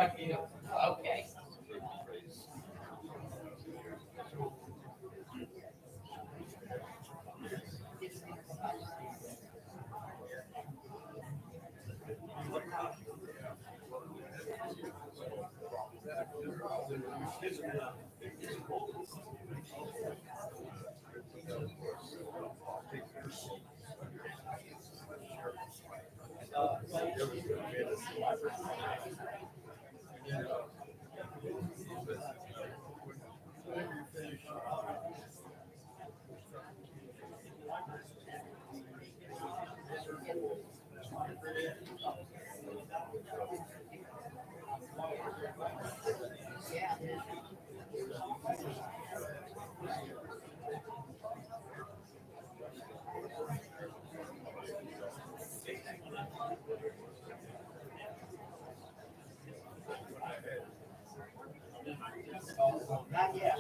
Okay. Not yet.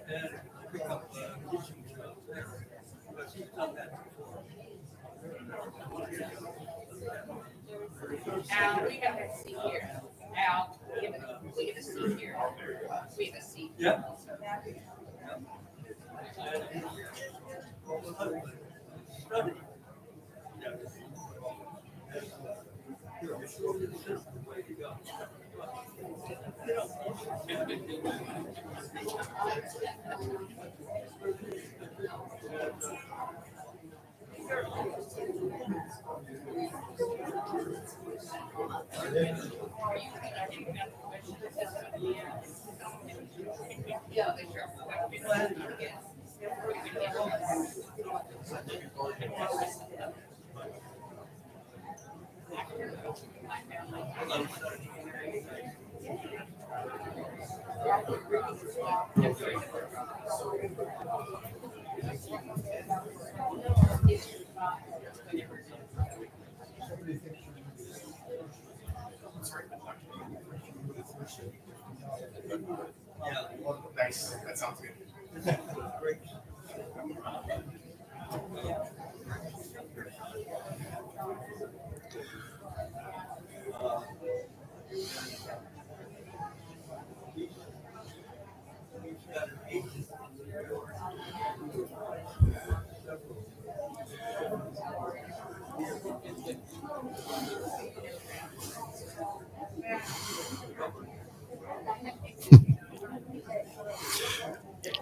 And pick up kitchen stuff there. But she's done that before. Al, we have a seat here. Al, we have a seat here. We have a seat. Yeah. Yeah, they sure. Nice. That sounds good.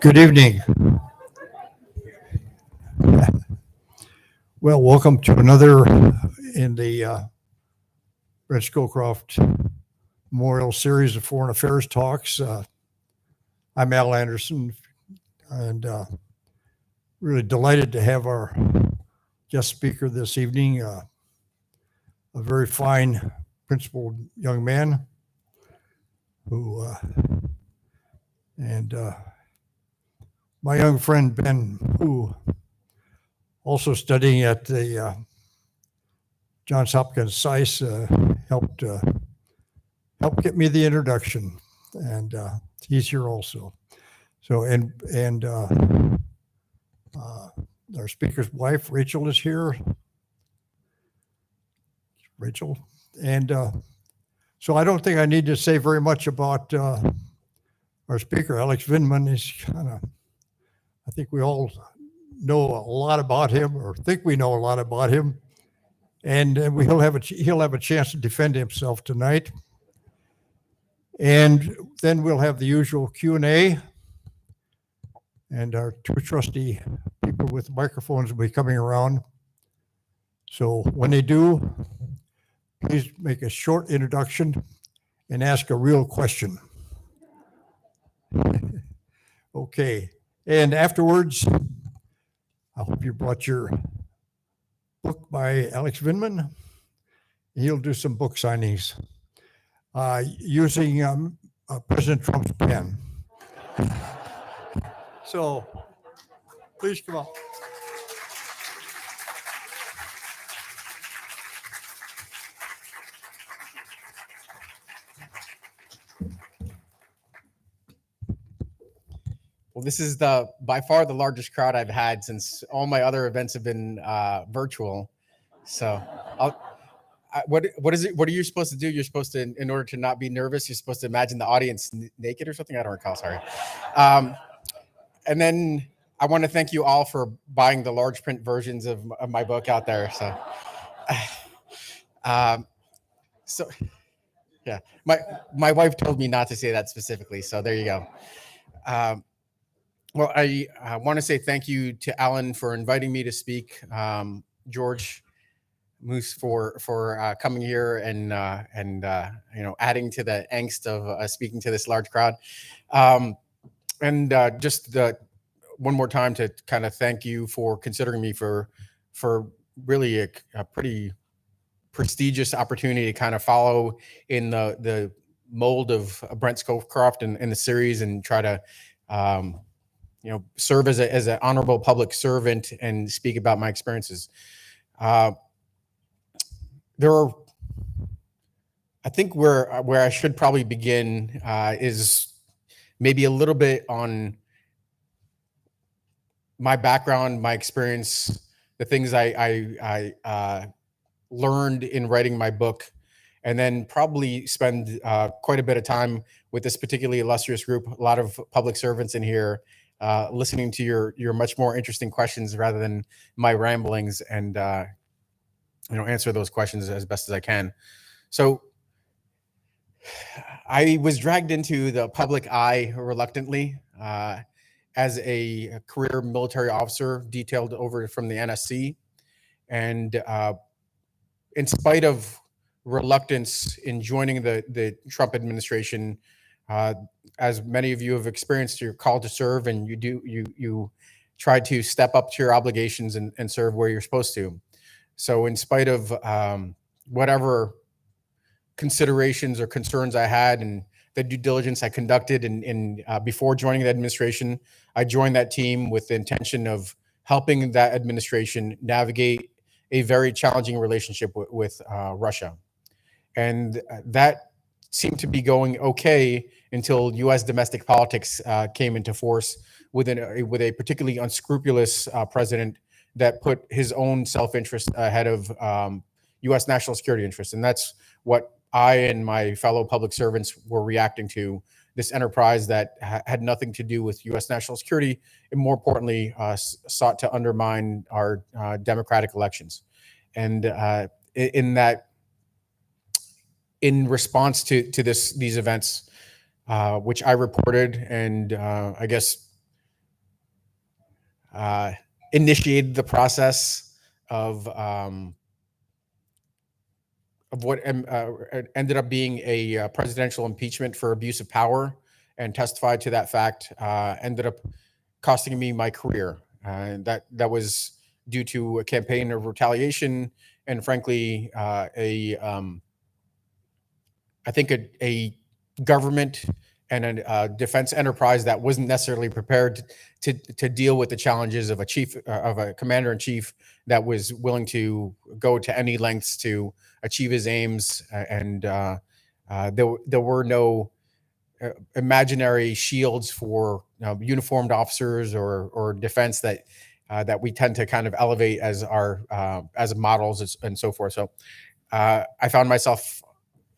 Good evening. Well, welcome to another in the Brent Scowcroft Memorial Series of Foreign Affairs Talks. I'm Al Anderson, and really delighted to have our guest speaker this evening, a very fine, principled young man who, my young friend Ben, who also studying at the Johns Hopkins SAIS, helped get me the introduction, and he's here also. So and our speaker's wife Rachel is here. Rachel, and so I don't think I need to say very much about our speaker, Alex Vindman. Is kind of, I think we all know a lot about him, or think we know a lot about him, and he'll have a chance to defend himself tonight. And then we'll have the usual Q&A, and our two trusty people with microphones will be coming around. So when they do, please make a short introduction and ask a real question. Okay, and afterwards, I hope you brought your book by Alex Vindman. He'll do some book signings using President Trump's pen. So please come up. Well, this is by far the largest crowd I've had since all my other events have been virtual. So, what is it? What are you supposed to do? You're supposed to, in order to not be nervous, you're supposed to imagine the audience naked or something. I don't recall. Sorry. And then I want to thank you all for buying the large print versions of my book out there. So, so yeah, my wife told me not to say that specifically. So there you go. Well, I want to say thank you to Alan for inviting me to speak, George Moose for coming here and adding to the angst of speaking to this large crowd, and just one more time to kind of thank you for considering me for really a pretty prestigious opportunity to kind of follow in the mold of Brent Scowcroft and the series and try to serve as an honorable public servant and speak about my experiences. There are, I think where I should probably begin is maybe a little bit on my background, my experience, the things I learned in writing my book, and then probably spend quite a bit of time with this particularly illustrious group, a lot of public servants in here, listening to your much more interesting questions rather than my ramblings, and answer those questions as best as I can. So I was dragged into the public eye reluctantly as a career military officer detailed over from the NSC. And in spite of reluctance in joining the Trump administration, as many of you have experienced, you're called to serve, and you try to step up to your obligations and serve where you're supposed to. So in spite of whatever considerations or concerns I had and the due diligence I conducted in before joining the administration, I joined that team with the intention of helping that administration navigate a very challenging relationship with Russia. And that seemed to be going okay until U.S. domestic politics came into force with a particularly unscrupulous president that put his own self-interest ahead of U.S. national security interests. And that's what I and my fellow public servants were reacting to, this enterprise that had nothing to do with U.S. national security, and more importantly, sought to undermine our democratic elections. And in response to these events, which I reported and I guess initiated the process of what ended up being a presidential impeachment for abuse of power, and testified to that fact, ended up costing me my career. And that was due to a campaign of retaliation, and frankly, I think a government and a defense enterprise that wasn't necessarily prepared to deal with the challenges of a commander in chief that was willing to go to any lengths to achieve his aims. And there were no imaginary shields for uniformed officers or defense that we tend to kind of elevate as our as models and so forth. So I found myself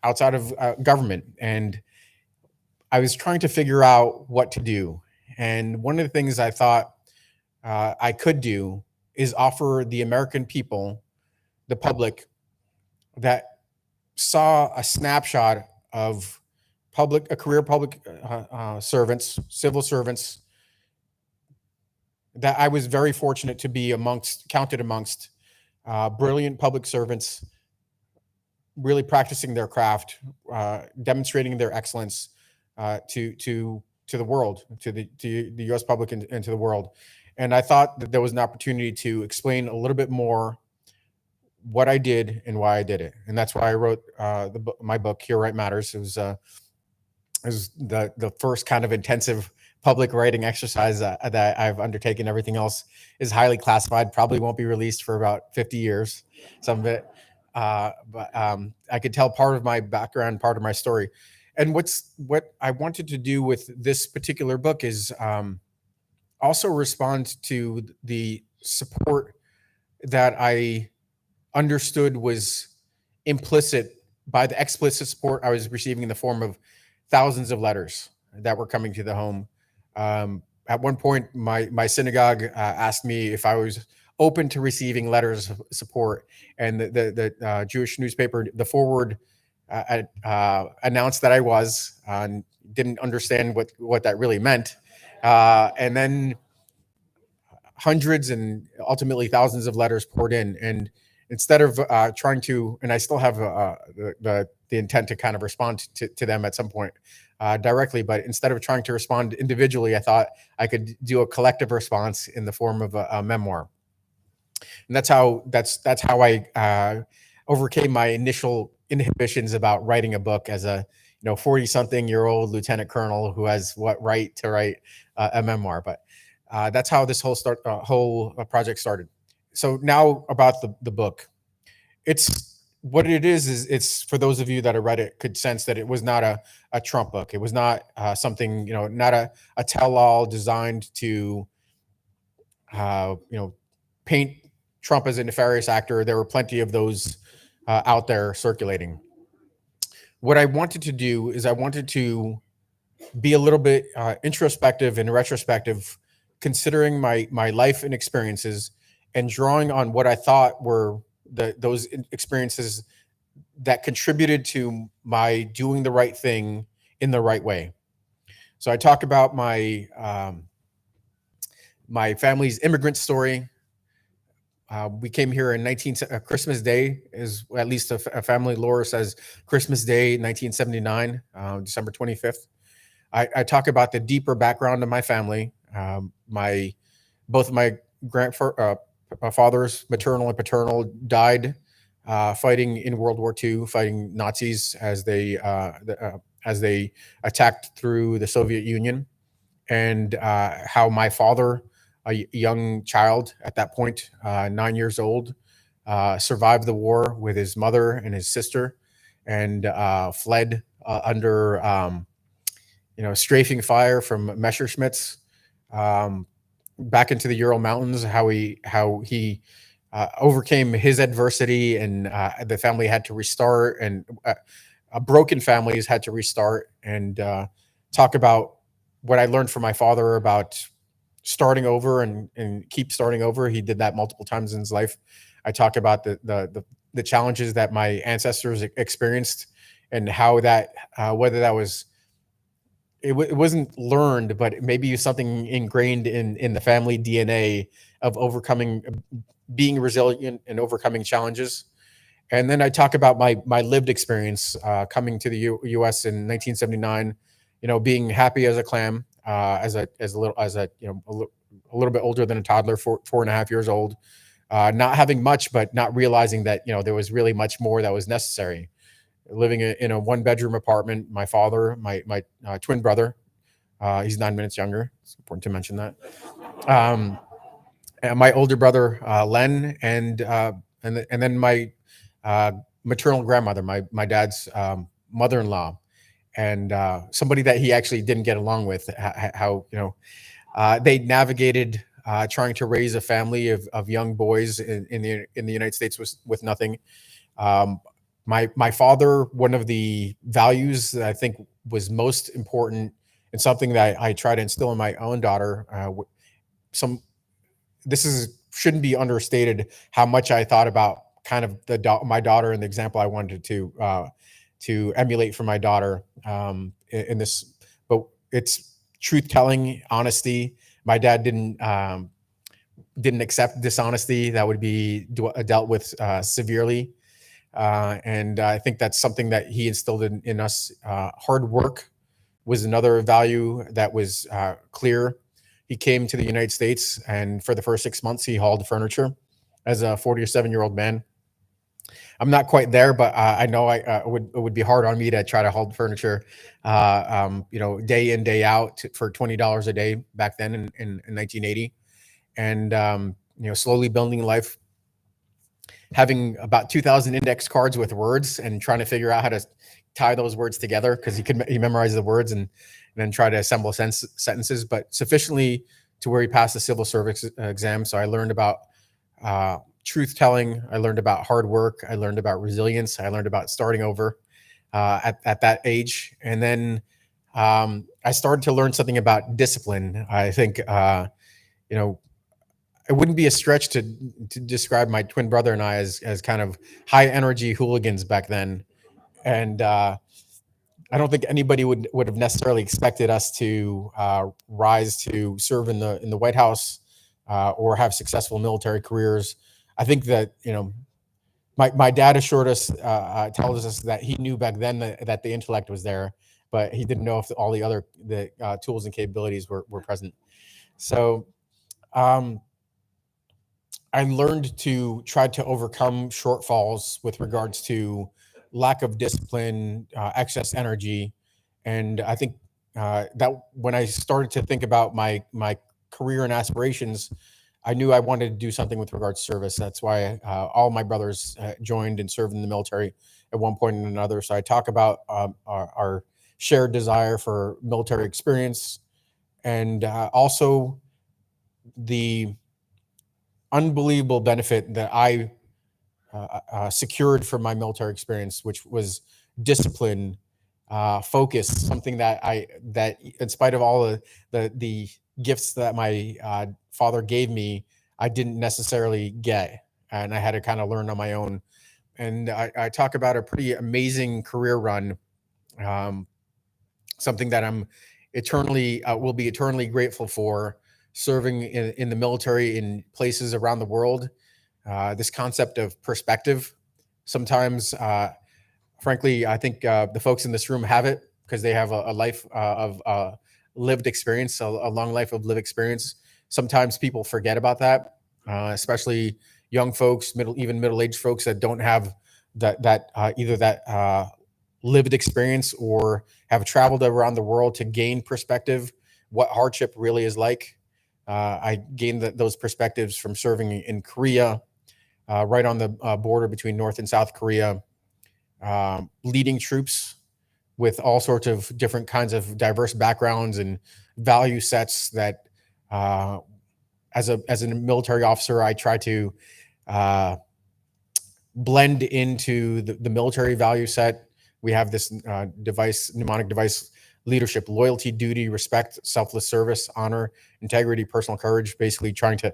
outside of government, and I was trying to figure out what to do. And one of the things I thought I could do is offer the American people, the public, that saw a snapshot of career public servants, civil servants, that I was very fortunate to be counted amongst brilliant public servants, really practicing their craft, demonstrating their excellence to the world, to the U.S. public and to the world. And I thought that there was an opportunity to explain a little bit more what I did and why I did it. And that's why I wrote my book, Here Right Matters. It was the first kind of intensive public writing exercise that I've undertaken. Everything else is highly classified, probably won't be released for about 50 years, some of it. But I could tell part of my background, part of my story. And what I wanted to do with this particular book is also respond to the support that I understood was implicit by the explicit support I was receiving in the form of thousands of letters that were coming to the home. At one point, my synagogue asked me if I was open to receiving letters of support, and the Jewish newspaper, The Forward, announced that I was, and didn't understand what that really meant. And then hundreds and ultimately thousands of letters poured in. And instead of trying to, and I still have the intent to kind of respond to them at some point directly, but instead of trying to respond individually, I thought I could do a collective response in the form of a memoir. And that's how I overcame my initial inhibitions about writing a book as a 40-something-year-old lieutenant colonel who has what right to write a memoir. But that's how this whole project started. So now about the book. It's what it is it's for those of you that have read it could sense that it was not a Trump book. It was not something, not a tell-all designed to paint Trump as a nefarious actor. There were plenty of those out there circulating. what I wanted to do is I wanted to be a little bit introspective and retrospective, considering my life and experiences, and drawing on what I thought were those experiences that contributed to my doing the right thing in the right way. So I talk about my family's immigrant story. We came here in Christmas Day is at least a family lore says Christmas Day, 1979, December 25th. I talk about the deeper background of my family. Both of my fathers, maternal and paternal, died fighting in World War II, fighting Nazis as they attacked through the Soviet Union, and how my father, a young child at that point, 9 years old, survived the war with his mother and his sister, and fled under strafing fire from Messerschmitts back into the Ural Mountains. How he overcame his adversity, and the family had to restart, and broken families had to restart, and talk about what I learned from my father about starting over and keep starting over. He did that multiple times in his life. I talk about the challenges that my ancestors experienced, and how that whether that was it wasn't learned, but maybe something ingrained in the family DNA of overcoming, being resilient and overcoming challenges. And then I talk about my lived experience coming to the U.S. in 1979. Being happy as a clam, as a little bit older than a toddler, 4.5 years old, not having much, but not realizing that there was really much more that was necessary. Living in a 1-bedroom apartment. My father, my twin brother, he's 9 minutes younger. It's important to mention that. And my older brother, Len, and then my maternal grandmother, my dad's mother-in-law, and somebody that he actually didn't get along with. How they navigated trying to raise a family of young boys in the United States with nothing. My father, one of the values that I think was most important, and something that I try to instill in my own daughter, shouldn't be understated how much I thought about kind of my daughter and the example I wanted to emulate for my daughter in this. But it's truth telling, honesty. My dad didn't accept dishonesty. That would be dealt with severely. And I think that's something that he instilled in us. Hard work was another value that was clear. He came to the United States, and for the first 6 months, he hauled furniture as a 47-year-old man. I'm not quite there, but I know it would be hard on me to try to haul furniture, day in, day out for $20 a day back then in 1980. And, slowly building life, having about 2,000 index cards with words and trying to figure out how to tie those words together, because he memorized the words and then try to assemble sentences, but sufficiently to where he passed the civil service exam. So I learned about truth telling. I learned about hard work. I learned about resilience. I learned about starting over at that age. And then I started to learn something about discipline. I think, it wouldn't be a stretch to describe my twin brother and I as kind of high energy hooligans back then. And I don't think anybody would have necessarily expected us to rise to serve in the White House or have successful military careers. I think that, my dad assured us, tells us that he knew back then that the intellect was there, but he didn't know if all the other tools and capabilities were present. So, I learned to try to overcome shortfalls with regards to lack of discipline, excess energy. And I think that when I started to think about my career and aspirations, I knew I wanted to do something with regards to service. That's why all my brothers joined and served in the military at one point or another. So I talk about our shared desire for military experience, and also the unbelievable benefit that I secured from my military experience, which was discipline, focus, something that in spite of all the gifts that my father gave me, I didn't necessarily get, and I had to kind of learn on my own. And I talk about a pretty amazing career run, something that I'm eternally will be eternally grateful for, serving in the military in places around the world. This concept of perspective, sometimes, frankly, I think the folks in this room have it because they have a life of lived experience, a long life of lived experience. Sometimes people forget about that, especially young folks, even middle-aged folks that don't have either that lived experience or have traveled around the world to gain perspective, what hardship really is like. I gained those perspectives from serving in Korea, right on the border between North and South Korea, leading troops with all sorts of different kinds of diverse backgrounds and value sets that, as a military officer, I try to blend into the military value set. We have this mnemonic device: leadership, loyalty, duty, respect, selfless service, honor, integrity, personal courage. Basically, trying to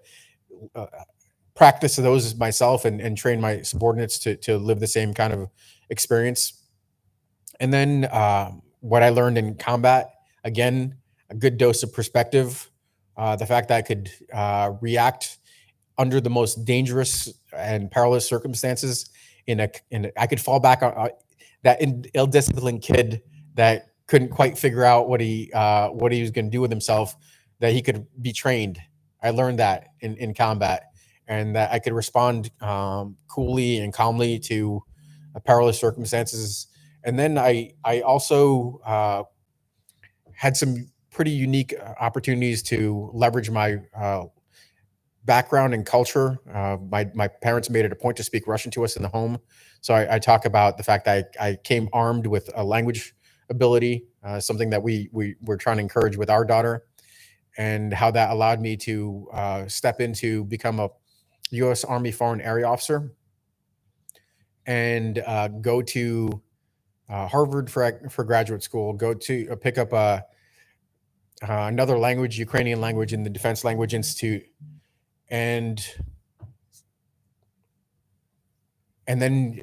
practice those myself and train my subordinates to live the same kind of experience. And then what I learned in combat, again, a good dose of perspective. The fact that I could react under the most dangerous and perilous circumstances I could fall back on that ill-disciplined kid that couldn't quite figure out what he was going to do with himself, that he could be trained. I learned that in combat, and that I could respond coolly and calmly to perilous circumstances. And then I also had some pretty unique opportunities to leverage my background and culture. My parents made it a point to speak Russian to us in the home. So I talk about the fact that I came armed with a language ability, something that we're trying to encourage with our daughter, and how that allowed me to step into become a U.S. Army Foreign Area Officer and go to Harvard for graduate school, go to pick up another language, Ukrainian language, in the Defense Language Institute, and then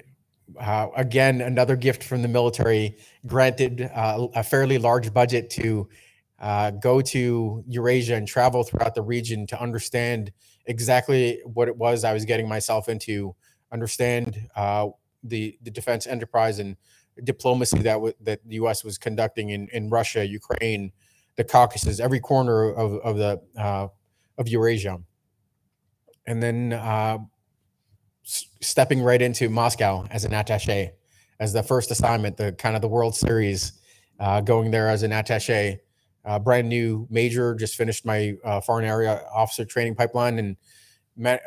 again, another gift from the military, granted a fairly large budget to go to Eurasia and travel throughout the region to understand exactly what it was I was getting myself into, understand the defense enterprise and diplomacy that the U.S. was conducting in Russia, Ukraine, the Caucasus, every corner of Eurasia. And then stepping right into Moscow as an attaché, as the first assignment, the kind of the World Series, going there as an attaché, brand new major, just finished my foreign area officer training pipeline, and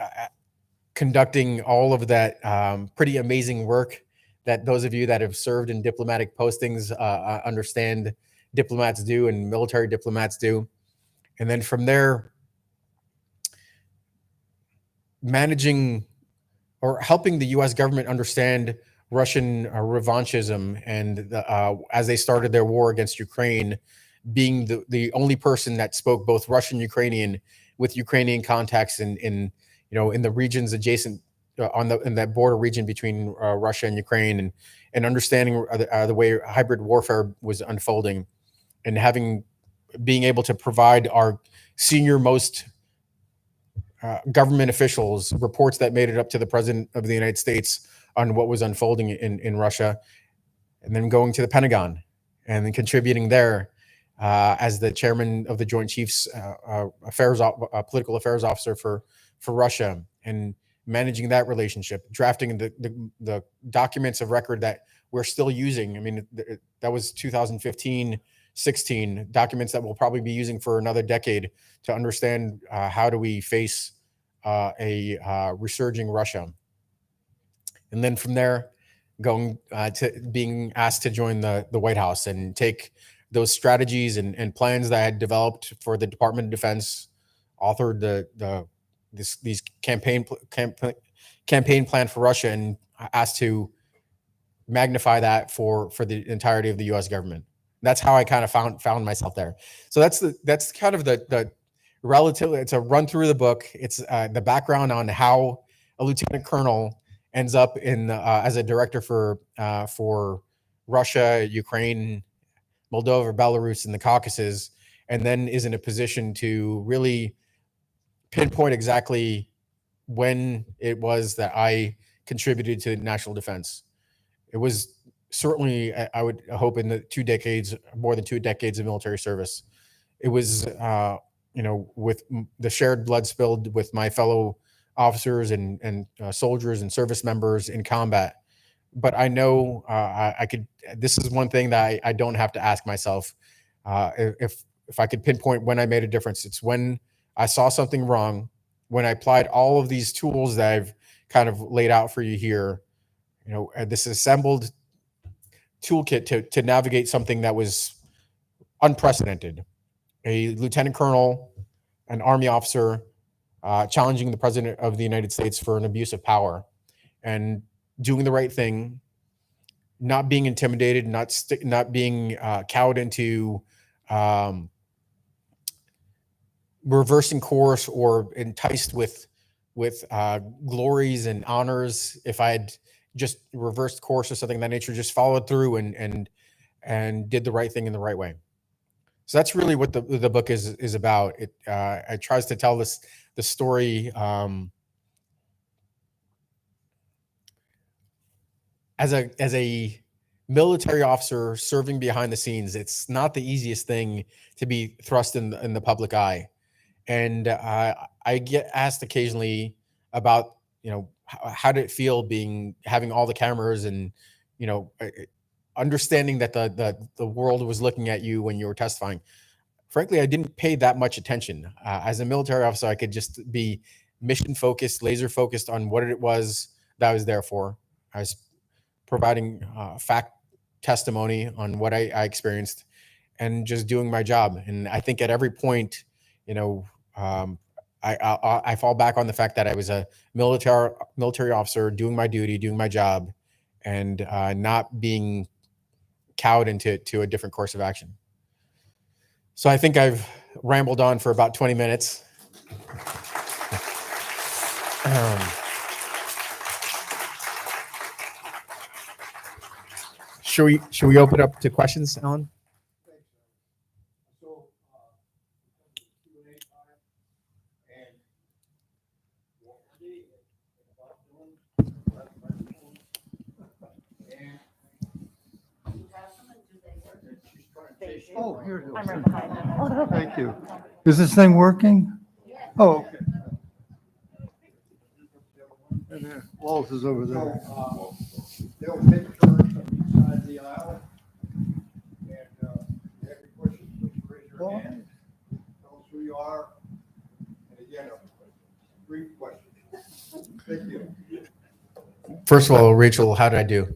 conducting all of that pretty amazing work that those of you that have served in diplomatic postings understand diplomats do and military diplomats do. And then from there, managing or helping the U.S. government understand Russian revanchism, and as they started their war against Ukraine, being the only person that spoke both Russian, Ukrainian, with Ukrainian contacts in the regions adjacent in that border region between Russia and Ukraine, and understanding the way hybrid warfare was unfolding, and being able to provide our senior most government officials reports that made it up to the President of the United States on what was unfolding in Russia, and then going to the Pentagon and then contributing there as the chairman of the Joint Chiefs political affairs officer for Russia, and managing that relationship, drafting the documents of record that we're still using. I mean, that was 2015, 16 documents that we'll probably be using for another decade to understand how do we face a resurging Russia. And then from there, going to being asked to join the White House and take those strategies and plans that I had developed for the Department of Defense, authored these campaign plan for Russia, and asked to magnify that for the entirety of the U.S. government. That's how I kind of found myself there. So that's kind of the relatively. It's a run through the book. It's the background on how a lieutenant colonel ends up in as a director for Russia, Ukraine, Moldova, Belarus, and the Caucasus, and then is in a position to really pinpoint exactly when it was that I contributed to national defense. It was certainly, I would hope, in the more than 2 decades of military service. It was, with the shared blood spilled with my fellow officers and soldiers and service members in combat. But I know I could. This is one thing that I don't have to ask myself. If I could pinpoint when I made a difference, it's when I saw something wrong, when I applied all of these tools that I've kind of laid out for you here. This assembled toolkit to navigate something that was unprecedented. A lieutenant colonel, an Army officer, challenging the president of the United States for an abuse of power, and doing the right thing, not being intimidated, not being cowed into reversing course or enticed with glories and honors. If I had just reversed course or something of that nature, just followed through and did the right thing in the right way. So that's really what the book is about. It tries to tell the story as a military officer serving behind the scenes. It's not the easiest thing to be thrust in the public eye, and I get asked occasionally about how did it feel having all the cameras and understanding that the world was looking at you when you were testifying. Frankly, I didn't pay that much attention. As a military officer, I could just be mission focused, laser focused on what it was that I was there for. I was providing fact testimony on what I experienced and just doing my job. And I think at every point, I fall back on the fact that I was a military officer doing my duty, doing my job, and not being cowed into a different course of action. So I think I've rambled on for about 20 minutes. Should we open up to questions, Alan? Oh, here it is. I'm right behind them. Thank you. Is this thing working? Oh, okay. And then Walls is over there. They'll take turns on each side of the aisle. And every question, please raise your hand. Tell us who you are. And again, a brief question. Thank you. First of all, Rachel, how did I do?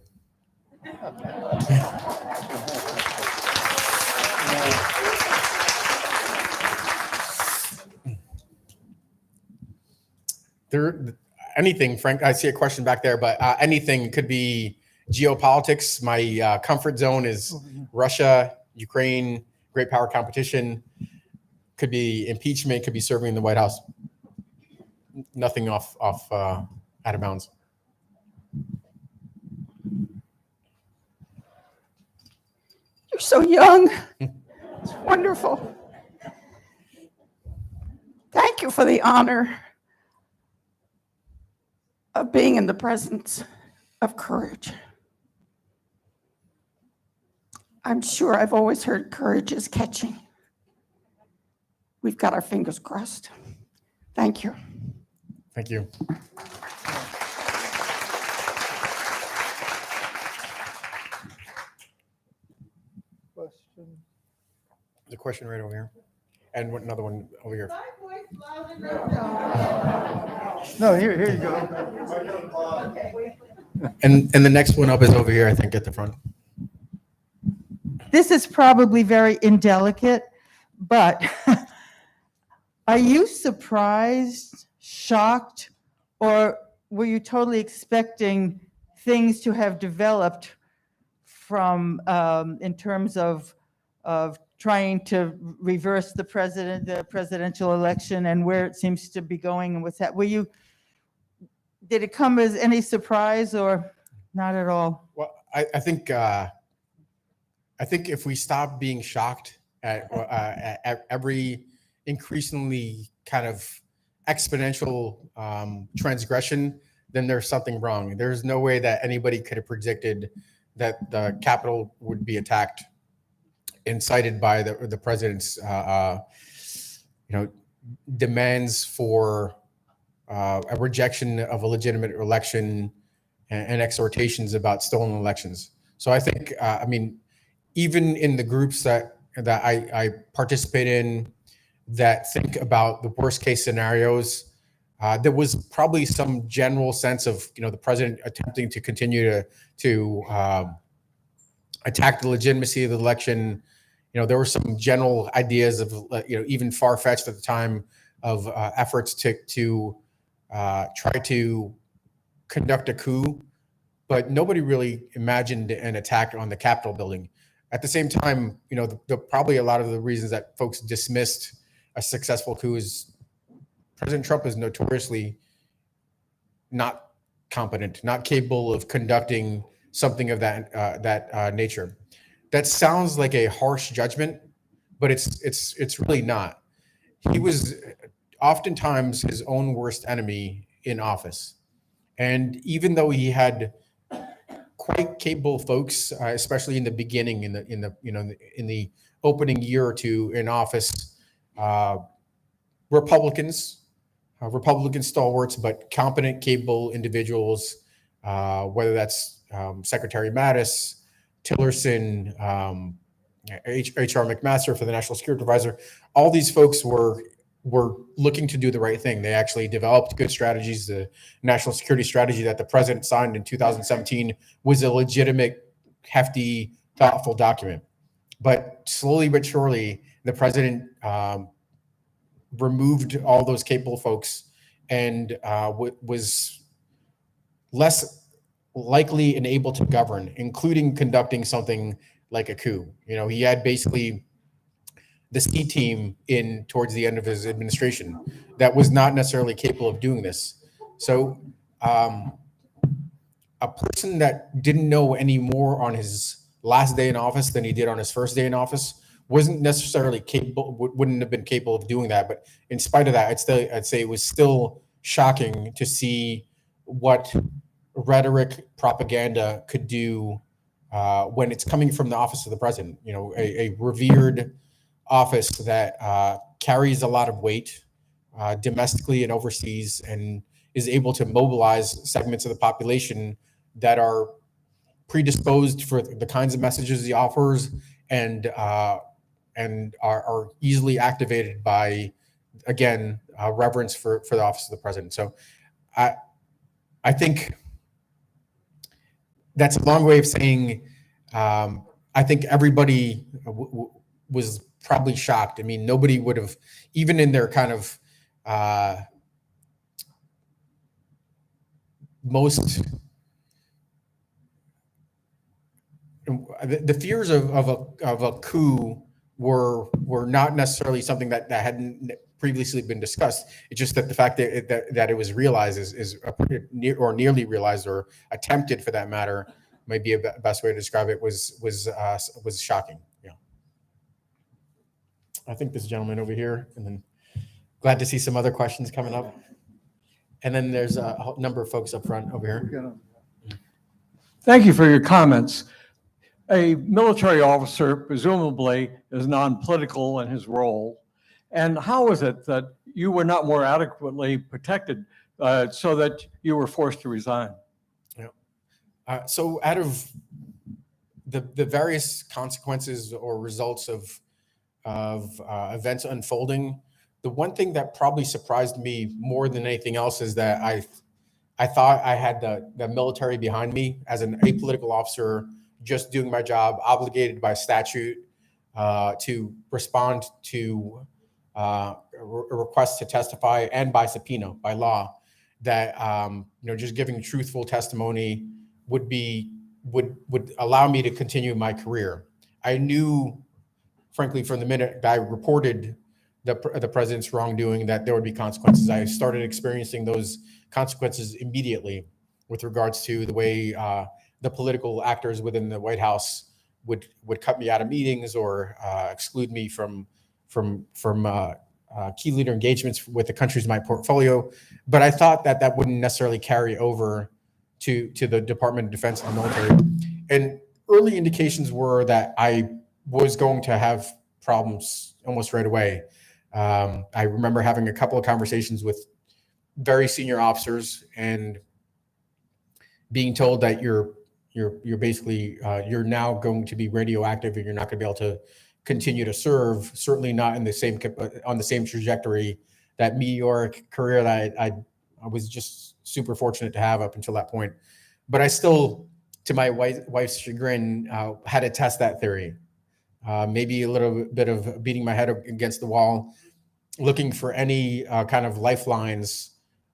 Anything, Frank, I see a question back there, but anything could be geopolitics. My comfort zone is Russia, Ukraine, great power competition. Could be impeachment, could be serving in the White House. Nothing off out of bounds. You're so young. It's wonderful. Thank you for the honor of being in the presence of courage. I'm sure I've always heard courage is catching. We've got our fingers crossed. Thank you. Thank you. Question. There's a question right over here. And another one over here. No, here you go. And the next one up is over here, I think, at the front. This is probably very indelicate, but are you surprised, shocked, or were you totally expecting things to have developed from in terms of trying to reverse the presidential election and where it seems to be going and what's that? Did it come as any surprise or not at all? Well, I think if we stop being shocked at every increasingly kind of exponential transgression, then there's something wrong. There's no way that anybody could have predicted that the Capitol would be attacked, incited by the president's demands for a rejection of a legitimate election and exhortations about stolen elections. So I think, even in the groups that I participate in that think about the worst case scenarios, there was probably some general sense of, the president attempting to continue to attack the legitimacy of the election. There were some general ideas of, even far-fetched at the time of efforts to try to conduct a coup, but nobody really imagined an attack on the Capitol building. At the same time, probably a lot of the reasons that folks dismissed a successful coup is President Trump is notoriously not competent, not capable of conducting something of that nature. That sounds like a harsh judgment, but it's really not. He was oftentimes his own worst enemy in office, and even though he had quite capable folks, especially in the beginning, in the opening year or two in office, Republican stalwarts, but competent, capable individuals, whether that's Secretary Mattis, Tillerson, H.R. McMaster for the National Security Advisor. All these folks were looking to do the right thing. They actually developed good strategies. The national security strategy that the president signed in 2017 was a legitimate, hefty, thoughtful document. But slowly but surely, the president removed all those capable folks and was less likely and able to govern, including conducting something like a coup. He had basically the C team in towards the end of his administration that was not necessarily capable of doing this. So a person that didn't know any more on his last day in office than he did on his first day in office wasn't necessarily capable, wouldn't have been capable of doing that. But in spite of that, I'd say it was still shocking to see what rhetoric propaganda could do when it's coming from the office of the president, a revered office that carries a lot of weight domestically and overseas, and is able to mobilize segments of the population that are predisposed for the kinds of messages he offers, and are easily activated by, again, reverence for the office of the president. So I think that's a long way of saying I think everybody was probably shocked. I mean, nobody would have, even in their kind of most the fears of a coup were not necessarily something that hadn't previously been discussed. It's just that the fact that it was realized is or nearly realized, or attempted for that matter, might be a best way to describe it, was shocking. Yeah. I think this gentleman over here, and then glad to see some other questions coming up. And then there's a number of folks up front over here. Thank you for your comments. A military officer presumably is non-political in his role. And how is it that you were not more adequately protected so that you were forced to resign? Yeah. So out of the various consequences or results of events unfolding, the one thing that probably surprised me more than anything else is that I thought I had the military behind me as an apolitical officer, just doing my job, obligated by statute to respond to a request to testify, and by subpoena, by law, that just giving truthful testimony would be would allow me to continue my career. I knew, frankly, from the minute I reported the president's wrongdoing, that there would be consequences. I started experiencing those consequences immediately with regards to the way the political actors within the White House would cut me out of meetings or exclude me from key leader engagements with the countries in my portfolio. But I thought that wouldn't necessarily carry over to the Department of Defense and the military. And early indications were that I was going to have problems almost right away. I remember having a couple of conversations with very senior officers and being told that you're basically you're now going to be radioactive and you're not going to be able to continue to serve. Certainly not in the same on the same trajectory, that meteoric career that I was just super fortunate to have up until that point. But I still, to my wife's chagrin, had to test that theory. Maybe a little bit of beating my head against the wall, looking for any kind of lifelines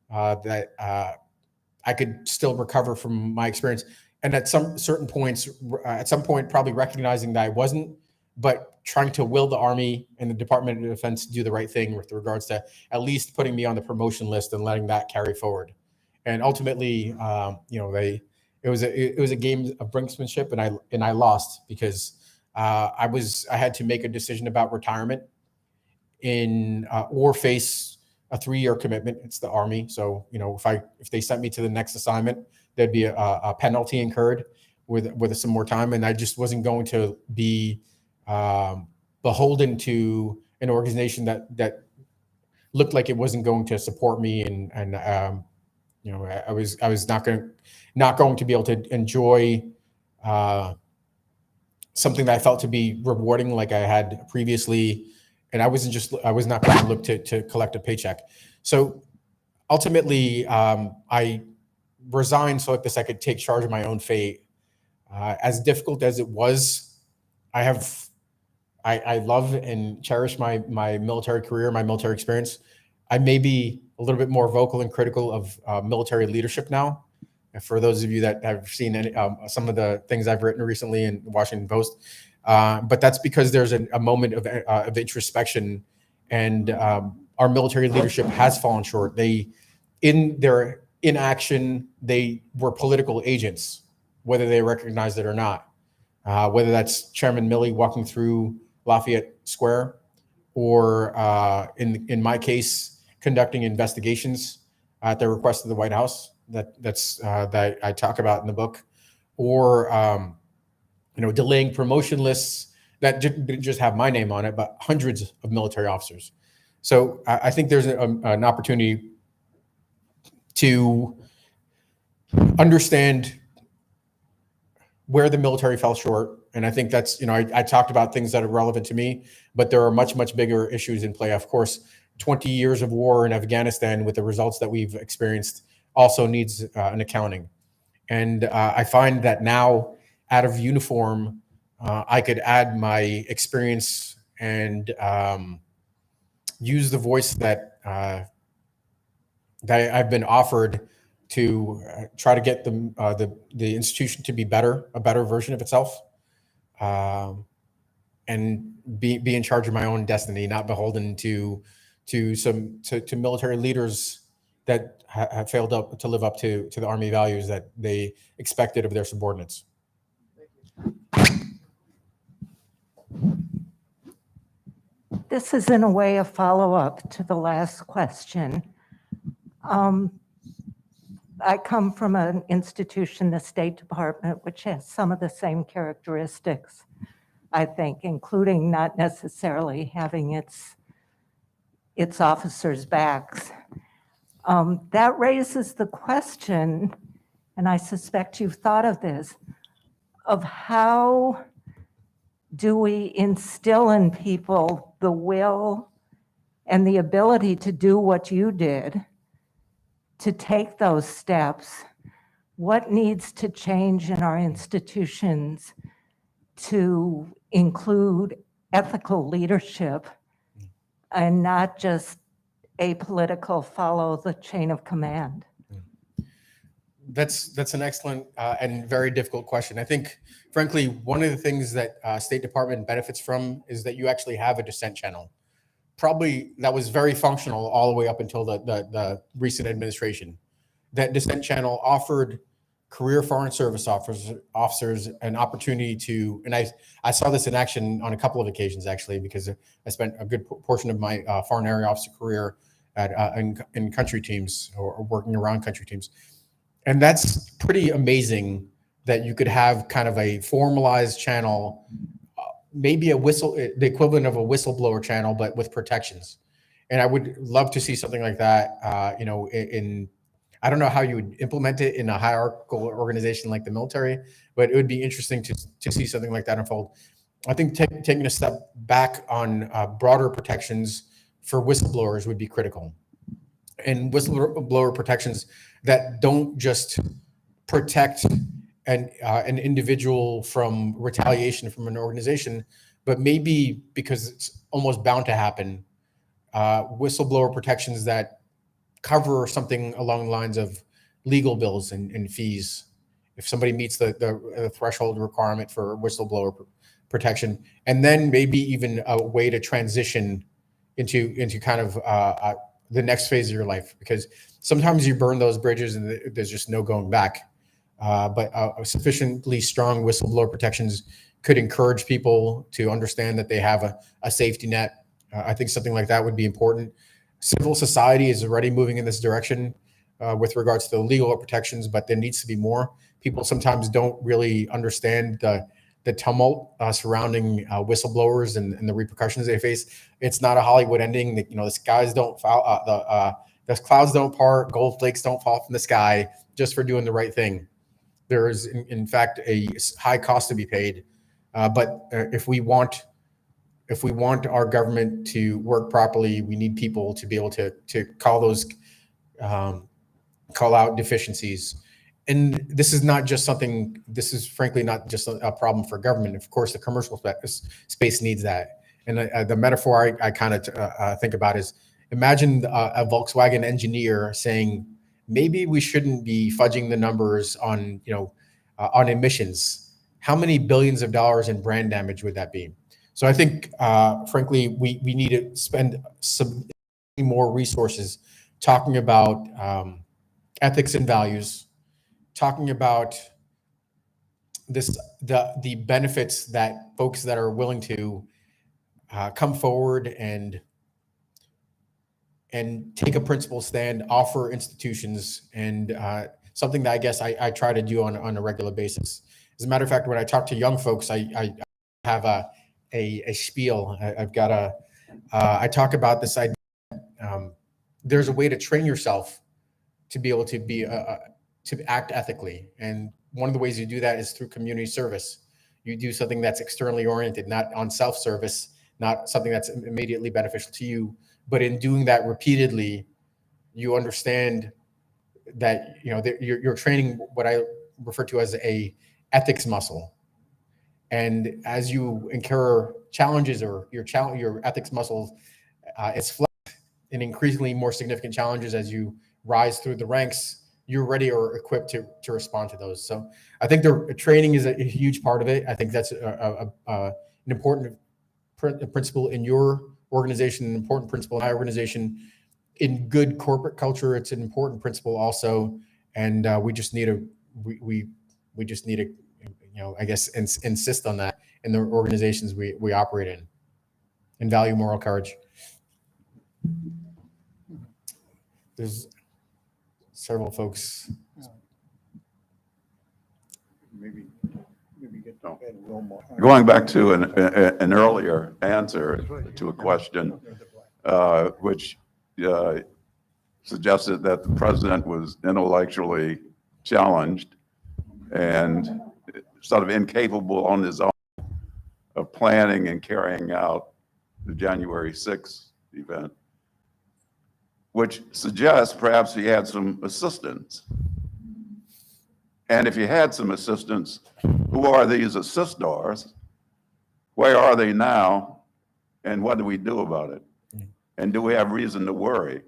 that I could still recover from my experience. And at some certain points, at some point, probably recognizing that I wasn't, but trying to will the Army and the Department of Defense to do the right thing with regards to at least putting me on the promotion list and letting that carry forward. And ultimately, it was a game of brinksmanship, and I lost because I had to make a decision about retirement or face a 3-year commitment. It's the Army, so if they sent me to the next assignment, there'd be a penalty incurred with some more time, and I just wasn't going to be beholden to an organization that looked like it wasn't going to support me, and I was not going to be able to enjoy something that I felt to be rewarding like I had previously, and I was not going to look to collect a paycheck. So ultimately, I resigned so like this I could take charge of my own fate. As difficult as it was, I love and cherish my military career, my military experience. I may be a little bit more vocal and critical of military leadership now. For those of you that have seen some of the things I've written recently in the Washington Post, but that's because there's a moment of introspection, and our military leadership has fallen short. In their inaction, they were political agents, whether they recognized it or not. Whether that's Chairman Milley walking through Lafayette Square, or in my case, conducting investigations at the request of the White House that I talk about in the book, or delaying promotion lists that didn't just have my name on it, but hundreds of military officers. So I think there's an opportunity to understand where the military fell short. And I think that's, I talked about things that are relevant to me, but there are much, much bigger issues in play. Of course, 20 years of war in Afghanistan with the results that we've experienced also needs an accounting. And I find that now, out of uniform, I could add my experience and use the voice that I've been offered to try to get the institution to be better, a better version of itself, and be in charge of my own destiny, not beholden to military leaders that have failed to live up to the Army values that they expected of their subordinates. This is in a way a follow-up to the last question. I come from an institution, the State Department, which has some of the same characteristics, I think, including not necessarily having its officers' backs. That raises the question, and I suspect you've thought of this, of how do we instill in people the will and the ability to do what you did, to take those steps? What needs to change in our institutions to include ethical leadership and not just apolitical follow the chain of command? That's an excellent and very difficult question. I think, frankly, one of the things that State Department benefits from is that you actually have a dissent channel. Probably that was very functional all the way up until the recent administration. That dissent channel offered career Foreign Service officers an opportunity to, and I saw this in action on a couple of occasions actually, because I spent a good portion of my foreign area officer career at in country teams or working around country teams. And that's pretty amazing that you could have kind of a formalized channel, maybe the equivalent of a whistleblower channel, but with protections. And I would love to see something like that, I don't know how you would implement it in a hierarchical organization like the military, but it would be interesting to see something like that unfold. I think taking a step back on broader protections for whistleblowers would be critical. And whistleblower protections that don't just protect an individual from retaliation from an organization, but maybe because it's almost bound to happen, whistleblower protections that cover something along the lines of legal bills and fees. If somebody meets the threshold requirement for whistleblower protection, and then maybe even a way to transition into kind of the next phase of your life, because sometimes you burn those bridges and there's just no going back. But sufficiently strong whistleblower protections could encourage people to understand that they have a safety net. I think something like that would be important. Civil society is already moving in this direction with regards to the legal protections, but there needs to be more. People sometimes don't really understand the tumult surrounding whistleblowers and the repercussions they face. It's not a Hollywood ending. The skies don't fall, the clouds don't part, gold flakes don't fall from the sky just for doing the right thing. There is, in fact, a high cost to be paid. But if we want our government to work properly, we need people to be able to call out deficiencies. And this is frankly not just a problem for government. Of course, the commercial space needs that. And the metaphor I kind of think about is, imagine a Volkswagen engineer saying, maybe we shouldn't be fudging the numbers on emissions. How many billions of dollars in brand damage would that be? So I think, frankly, we need to spend some more resources talking about ethics and values, talking about the benefits that folks that are willing to come forward and take a principled stand, offer institutions, and something that I guess I try to do on a regular basis. As a matter of fact, when I talk to young folks, I have a spiel. I talk about this idea. There's a way to train yourself to be able to to act ethically, and one of the ways you do that is through community service. You do something that's externally oriented, not on self-service, not something that's immediately beneficial to you, but in doing that repeatedly, you understand that you're training what I refer to as a ethics muscle. And as you incur challenges, or your ethics muscle is flexed in increasingly more significant challenges as you rise through the ranks, you're ready or equipped to respond to those. So I think the training is a huge part of it. I think that's an important principle in your organization, an important principle in my organization. In good corporate culture, it's an important principle also. And we just need to I guess insist on that in the organizations we operate in, and value moral courage. There's several folks. Maybe get to bed a little more. Going back to an earlier answer to a question, which suggested that the president was intellectually challenged and sort of incapable on his own of planning and carrying out the January 6th event, which suggests perhaps he had some assistants. And if he had some assistants, who are these assistors? Where are they now? And what do we do about it? And do we have reason to worry?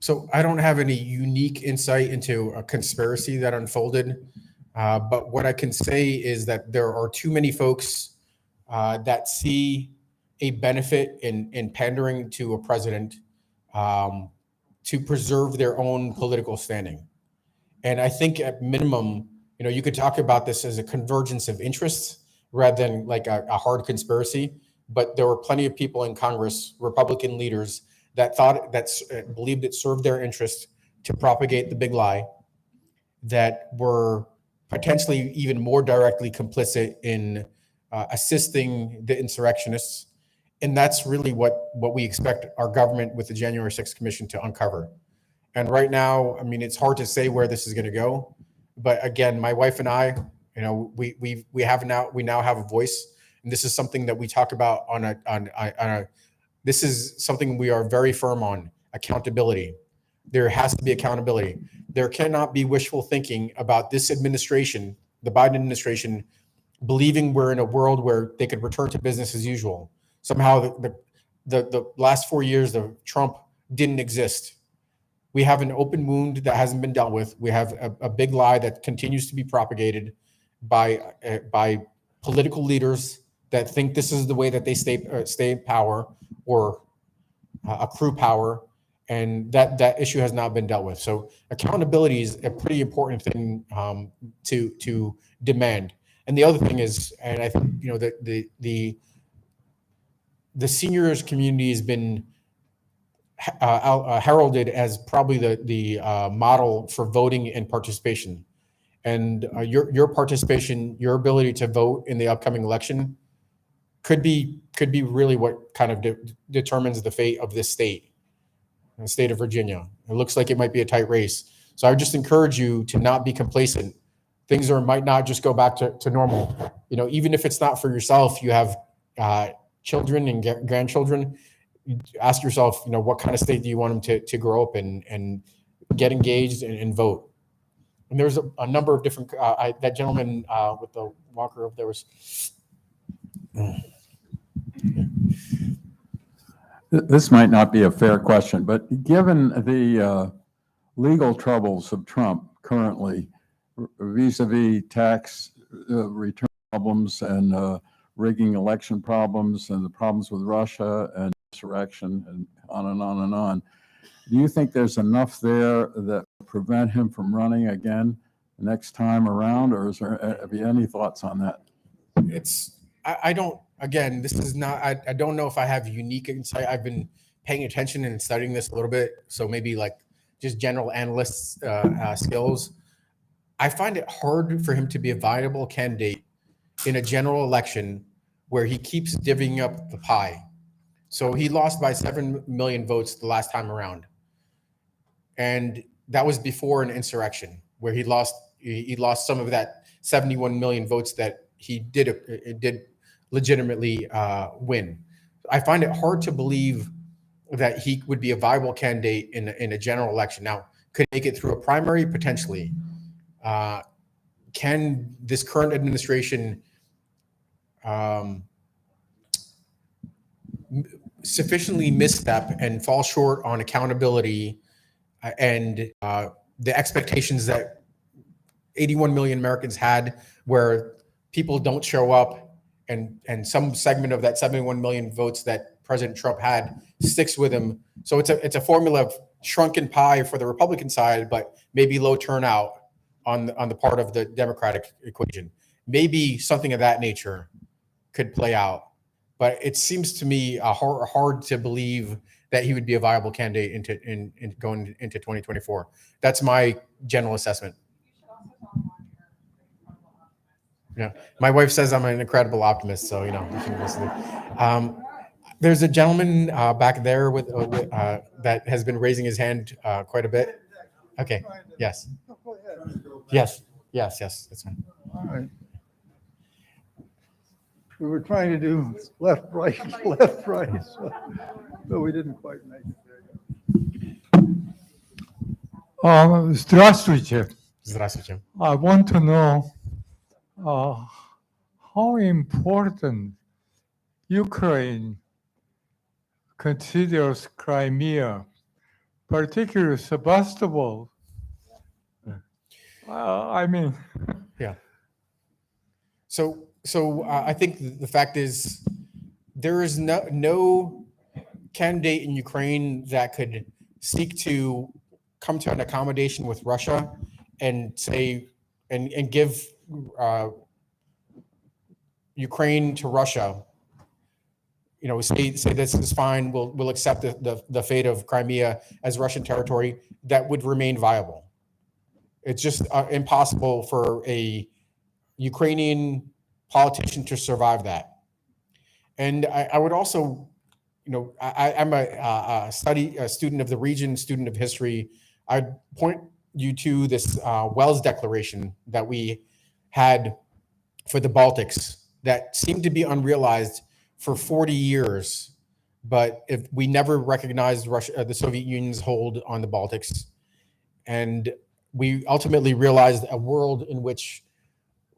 So I don't have any unique insight into a conspiracy that unfolded, but what I can say is that there are too many folks that see a benefit in pandering to a president to preserve their own political standing. And I think at minimum, you could talk about this as a convergence of interests rather than like a hard conspiracy. But there were plenty of people in Congress, Republican leaders, that believed it served their interest to propagate the big lie, that were potentially even more directly complicit in assisting the insurrectionists. And that's really what we expect our government with the January 6th Commission to uncover. And right now, I mean, it's hard to say where this is going to go. But again, my wife and I, we now have a voice, and this is something that we talk about this is something we are very firm on: accountability. There has to be accountability. There cannot be wishful thinking about this administration, the Biden administration, believing we're in a world where they could return to business as usual. Somehow the last 4 years of Trump didn't exist. We have an open wound that hasn't been dealt with. We have a big lie that continues to be propagated by political leaders that think this is the way that they stay in power or accrue power, and that issue has not been dealt with. So accountability is a pretty important thing to demand. And the other thing is, and I think that the seniors community has been heralded as probably the model for voting and participation. And your participation, your ability to vote in the upcoming election could be really what kind of determines the fate of this state, the state of Virginia. It looks like it might be a tight race. So I would just encourage you to not be complacent. Things might not just go back to normal. Even if it's not for yourself, you have children and grandchildren. Ask yourself, what kind of state do you want them to grow up in, and get engaged and vote. And there's a number of different, that gentleman with the walker up there was. This might not be a fair question, but given the legal troubles of Trump currently, vis-a-vis tax return problems and rigging election problems and the problems with Russia and insurrection and on and on and on, do you think there's enough there that will prevent him from running again next time around, or have you any thoughts on that? I don't, again, this is not, I don't know if I have unique insight. I've been paying attention and studying this a little bit. So maybe like just general analyst skills. I find it hard for him to be a viable candidate in a general election where he keeps divvying up the pie. So he lost by 7 million votes the last time around. And that was before an insurrection where he lost some of that 71 million votes that he did legitimately win. I find it hard to believe that he would be a viable candidate in a general election. Now, could he make it through a primary? Potentially. Can this current administration sufficiently misstep and fall short on accountability and the expectations that 81 million Americans had, where people don't show up and some segment of that 71 million votes that President Trump had sticks with him. So it's a formula of shrunken pie for the Republican side, but maybe low turnout on the part of the Democratic equation. Maybe something of that nature could play out. But it seems to me hard to believe that he would be a viable candidate in going into 2024. That's my general assessment. Yeah, my wife says I'm an incredible optimist, so you can listen. There's a gentleman back there with that has been raising his hand quite a bit. Okay. Yes. Yes. That's fine. All right. We were trying to do left, right, so we didn't quite make it there. Здравствуйте. Здравствуйте. I want to know how important Ukraine considers Crimea particularly Sebastopol. I mean, So I think the fact is there is no candidate in Ukraine that could seek to come to an accommodation with Russia and say and give Ukraine to Russia. You know, say this is fine. We'll accept the fate of Crimea as Russian territory. That would remain viable. It's just impossible for a Ukrainian politician to survive that. And I would also, you know, I'm a student of the region, student of history. I'd point you to this Wells Declaration that we had for the Baltics that seemed to be unrealized for 40 years. But if we never recognized Russia, the Soviet Union's hold on the Baltics, and we ultimately realized a world in which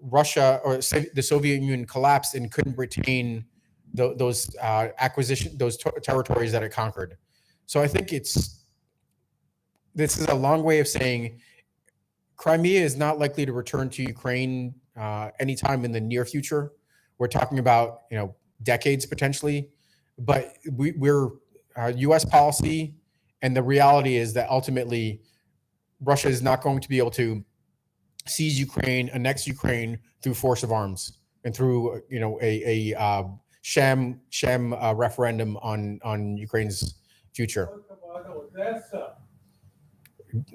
Russia or the Soviet Union collapsed and couldn't retain those territories that it conquered. So I think this is a long way of saying Crimea is not likely to return to Ukraine anytime in the near future. We're talking about, you know, decades potentially, but we're U.S. policy, and the reality is that ultimately Russia is not going to be able to seize Ukraine, annex Ukraine through force of arms and through, you know, a sham referendum on Ukraine's future.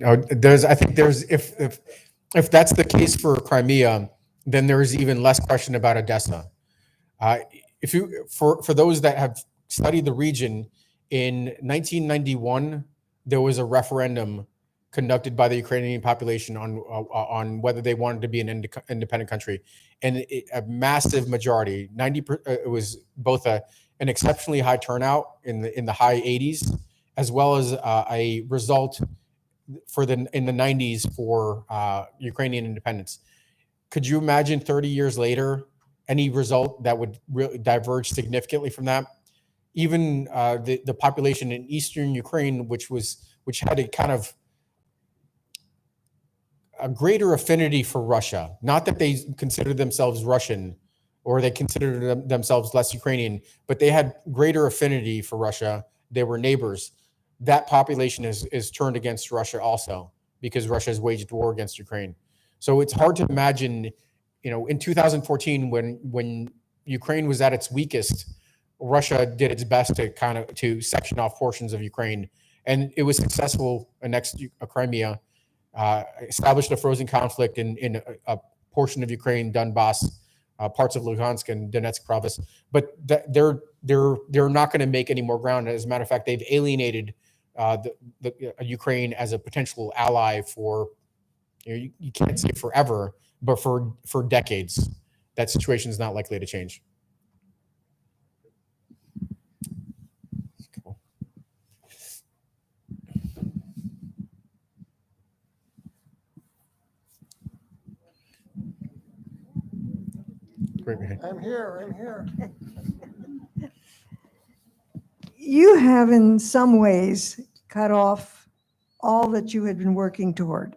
I think if that's the case for Crimea, then there's even less question about Odessa. For those that have studied the region, in 1991 there was a referendum conducted by the Ukrainian population on whether they wanted to be an independent country, and a massive majority, 90%, it was both an exceptionally high turnout in the high 80s, as well as a result in the 90s for Ukrainian independence. Could you imagine 30 years later any result that would really diverge significantly from that? Even the population in eastern Ukraine, which had a kind of a greater affinity for Russia, not that they considered themselves Russian or they considered themselves less Ukrainian, but they had greater affinity for Russia. They were neighbors. That population is turned against Russia also because Russia has waged war against Ukraine. So it's hard to imagine, you know, in 2014 when Ukraine was at its weakest, Russia did its best to section off portions of Ukraine, and it was successful, annexed Crimea, established a frozen conflict in a portion of Ukraine, Donbass, parts of Luhansk and Donetsk province. But they're not going to make any more ground. As a matter of fact, they've alienated the Ukraine as a potential ally for, you can't say forever, but for decades. That situation is not likely to change. Cool. I'm here. You have in some ways cut off all that you had been working toward.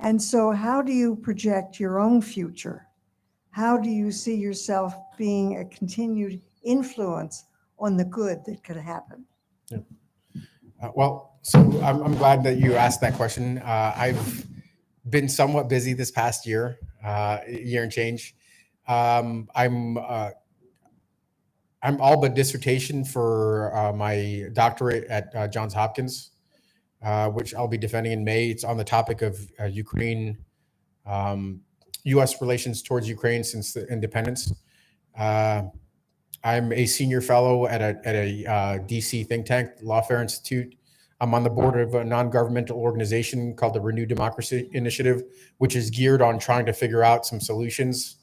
And so how do you project your own future? How do you see yourself being a continued influence on the good that could happen? Yeah. Well, so I'm glad that you asked that question. I've been somewhat busy this past year and change. I'm all but dissertation for my doctorate at Johns Hopkins, which I'll be defending in May. It's on the topic of Ukraine, U.S. relations towards Ukraine since the independence. I'm a senior fellow at a DC think tank, Lawfare Institute. I'm on the board of a non-governmental organization called the Renew Democracy Initiative, which is geared on trying to figure out some solutions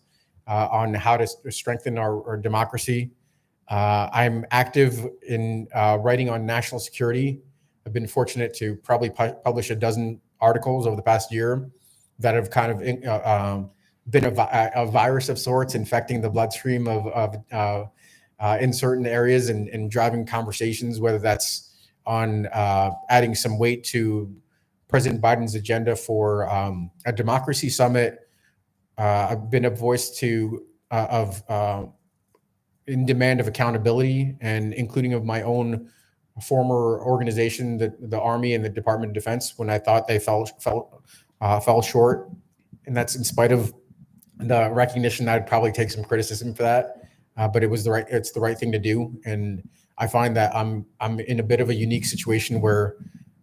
on how to strengthen our democracy. I'm active in writing on national security. I've been fortunate to probably publish a dozen articles over the past year that have kind of been a virus of sorts infecting the bloodstream of in certain areas and driving conversations, whether that's adding some weight to President Biden's agenda for a democracy summit. I've been a voice in demand of accountability, and including of my own former organization, the Army and the Department of Defense, when I thought they fell short, and that's in spite of the recognition that I'd probably take some criticism for that, but it's the right thing to do. And I find that I'm in a bit of a unique situation where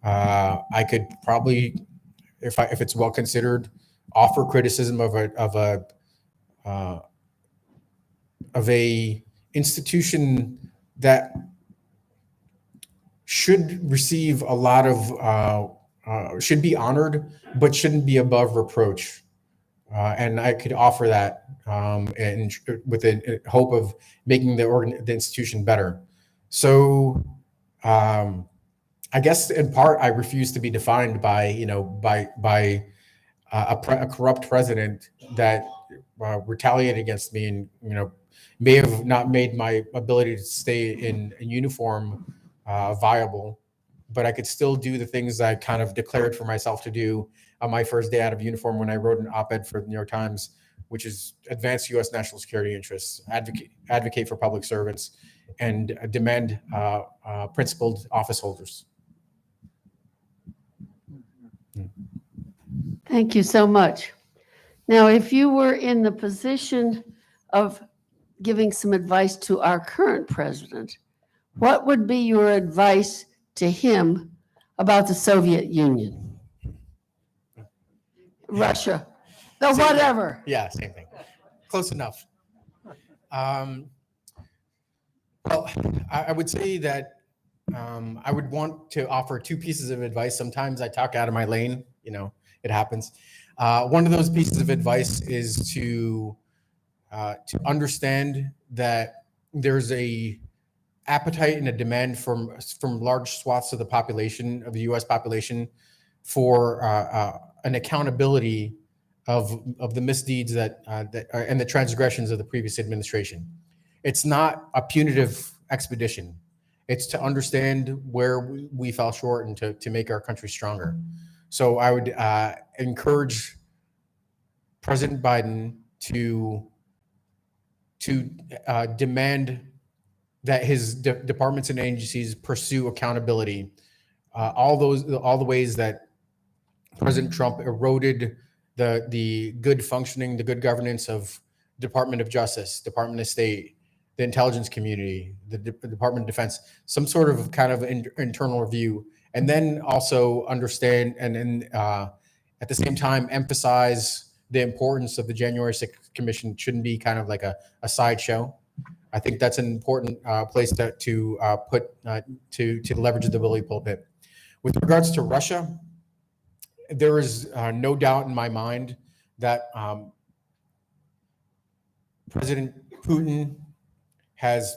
I could probably, if it's well considered, offer criticism of a institution that should receive a lot of should be honored, but shouldn't be above reproach. And I could offer that, and with the hope of making the institution better. So, I guess in part, I refuse to be defined by a corrupt president that retaliated against me, and may have not made my ability to stay in uniform viable. But I could still do the things I kind of declared for myself to do on my first day out of uniform when I wrote an op-ed for the New York Times, which is advance U.S. national security interests, advocate for public servants, and demand principled office holders. Thank you so much. Now, if you were in the position of giving some advice to our current president, what would be your advice to him about the Soviet Union, Russia, the Same thing. whatever? Yeah, same thing. Close enough. Well, I would say that I would want to offer two pieces of advice. Sometimes I talk out of my lane, it happens. One of those pieces of advice is to understand that there's a appetite and a demand from large swaths of the population, of the U.S. population, for an accountability of the misdeeds and the transgressions of the previous administration. It's not a punitive expedition. It's to understand where we fell short and to make our country stronger. So I would encourage President Biden to demand that his departments and agencies pursue accountability. All the ways that President Trump eroded the good functioning, the good governance of Department of Justice, Department of State, the intelligence community, the Department of Defense, some sort of kind of internal review, and then also understand and then at the same time emphasize the importance of the January 6th Commission. Shouldn't be kind of like a sideshow. I think that's an important place to leverage the bully pulpit. With regards to Russia, there is no doubt in my mind that President Putin has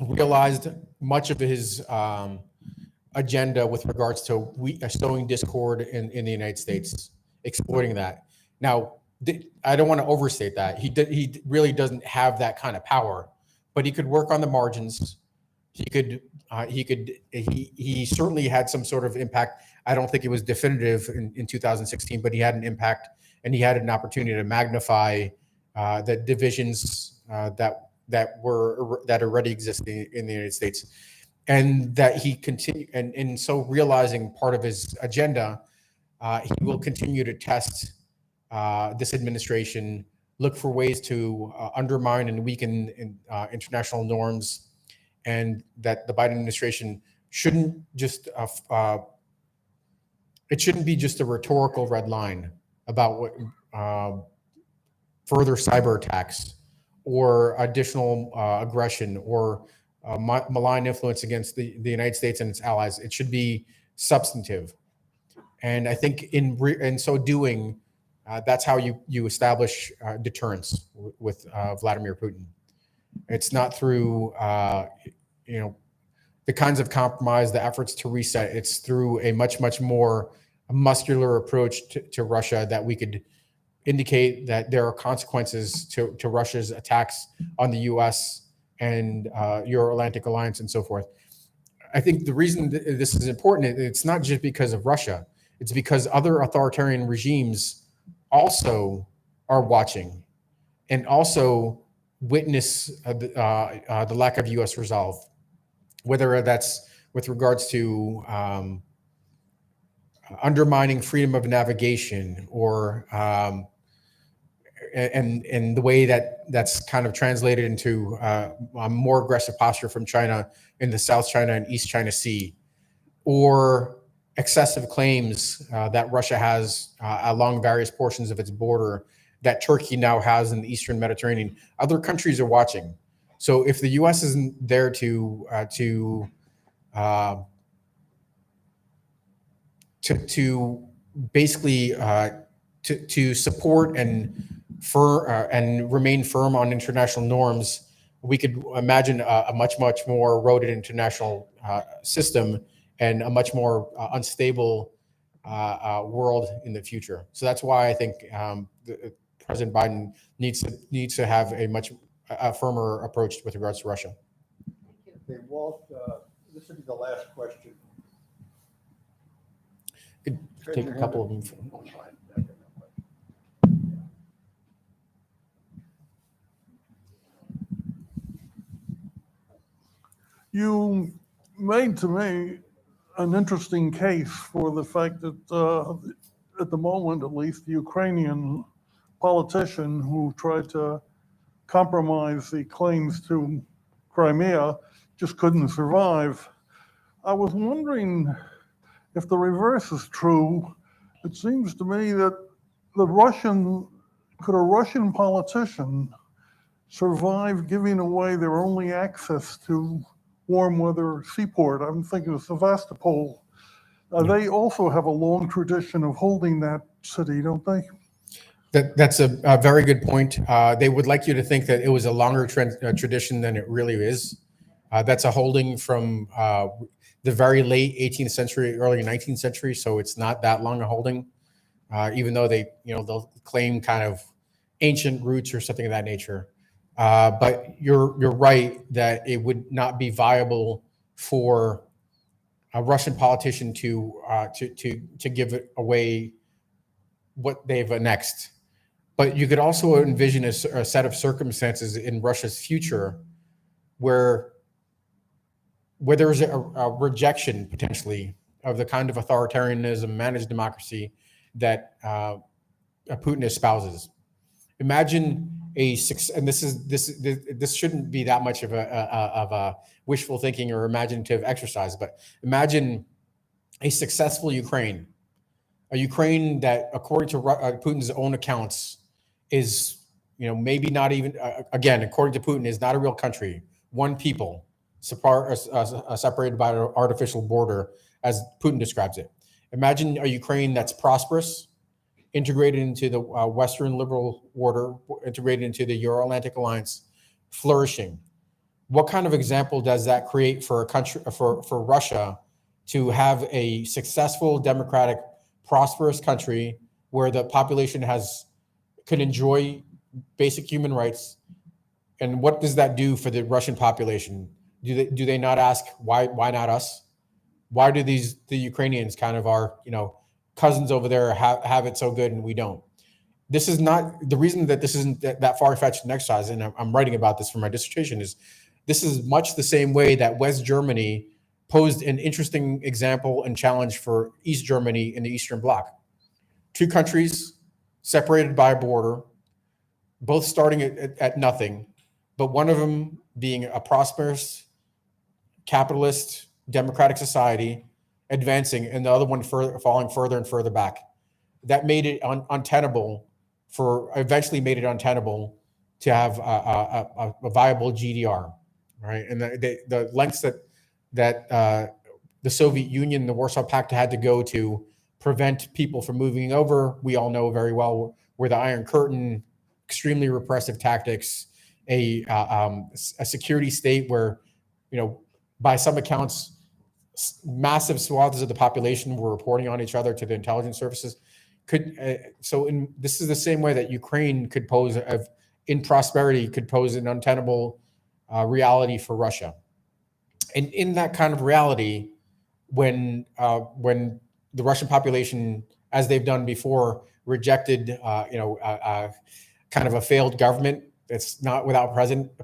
realized much of his agenda with regards to sowing discord in the United States, exploiting that. Now, I don't want to overstate that. He really doesn't have that kind of power, but he could work on the margins. He certainly had some sort of impact. I don't think it was definitive in 2016, but he had an impact, and he had an opportunity to magnify the divisions that already exist in the United States, and that he continue. And in so realizing part of his agenda, he will continue to test this administration, look for ways to undermine and weaken international norms, and that the Biden administration shouldn't just it shouldn't be just a rhetorical red line about what further cyber attacks or additional aggression or malign influence against the United States and its allies. It should be substantive, and I think in so doing, that's how you establish deterrence with Vladimir Putin. It's not through the kinds of compromise, the efforts to reset. It's through a much more muscular approach to Russia that we could indicate that there are consequences to Russia's attacks on the U.S. and Euro-Atlantic alliance and so forth. I think the reason this is important, it's not just because of Russia. It's because other authoritarian regimes also are watching and also witness the lack of U.S. resolve, whether that's with regards to undermining freedom of navigation or and the way that's kind of translated into a more aggressive posture from China in the South China and East China Sea, or excessive claims that Russia has along various portions of its border that Turkey now has in the Eastern Mediterranean. Other countries are watching. So if the U.S. isn't there to basically to support and remain firm on international norms, we could imagine a much more eroded international system and a much more unstable world in the future. So that's why I think President Biden needs to have a firmer approach with regards to Russia. Okay, Walt, this will be the last question. Could take a couple of them. You made to me an interesting case for the fact that at the moment, at least, the Ukrainian politician who tried to compromise the claims to Crimea just couldn't survive. I was wondering if the reverse is true. It seems to me that could a Russian politician survive giving away their only access to warm weather seaport? I'm thinking of Sevastopol. They also have a long tradition of holding that city, don't they? That's a very good point. They would like you to think that it was a longer tradition than it really is. That's a holding from the very late 18th century, early 19th century. So it's not that long a holding, even though they'll claim kind of ancient roots or something of that nature. But you're right that it would not be viable for a Russian politician to give it away what they've annexed. But you could also envision a set of circumstances in Russia's future where there's a rejection potentially of the kind of authoritarianism, managed democracy that Putin espouses. Imagine and this shouldn't be that much of a wishful thinking or imaginative exercise, but imagine a successful Ukraine, a Ukraine that, according to Putin's own accounts, is maybe not even again, according to Putin, is not a real country, one people, separated by an artificial border, as Putin describes it. Imagine a Ukraine that's prosperous, integrated into the Western liberal order, integrated into the Euro-Atlantic alliance, flourishing. What kind of example does that create for a country, for Russia, to have a successful, democratic, prosperous country where the population could enjoy basic human rights? And what does that do for the Russian population? Do they not ask why not us? Why do the Ukrainians kind of our cousins over there have it so good and we don't? This is not the reason that this isn't that far-fetched an exercise, and I'm writing about this for my dissertation. This is much the same way that West Germany posed an interesting example and challenge for East Germany in the Eastern Bloc. Two countries separated by a border, both starting at nothing, but one of them being a prosperous, capitalist, democratic society advancing, and the other one falling further and further back. That made it eventually made it untenable to have a viable GDR, right? And the lengths that the Soviet Union, the Warsaw Pact had to go to prevent people from moving over, we all know very well, were the Iron Curtain, extremely repressive tactics, a security state where, by some accounts, massive swaths of the population were reporting on each other to the intelligence services. This is the same way that Ukraine could pose, in prosperity, could pose an untenable reality for Russia. And in that kind of reality, when the Russian population, as they've done before, rejected kind of a failed government that's not without precedent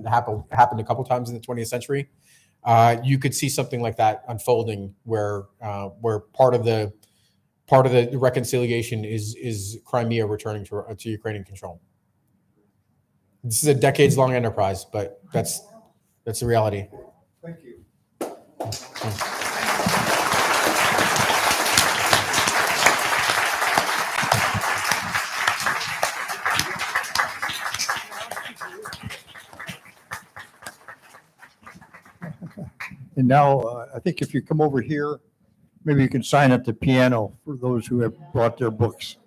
that happened a couple times in the 20th century, you could see something like that unfolding, where part of the reconciliation is Crimea returning to Ukrainian control. This is a decades-long enterprise, but that's the reality. Thank you. And now, I think if you come over here, maybe you can sign at the piano for those who have brought their books.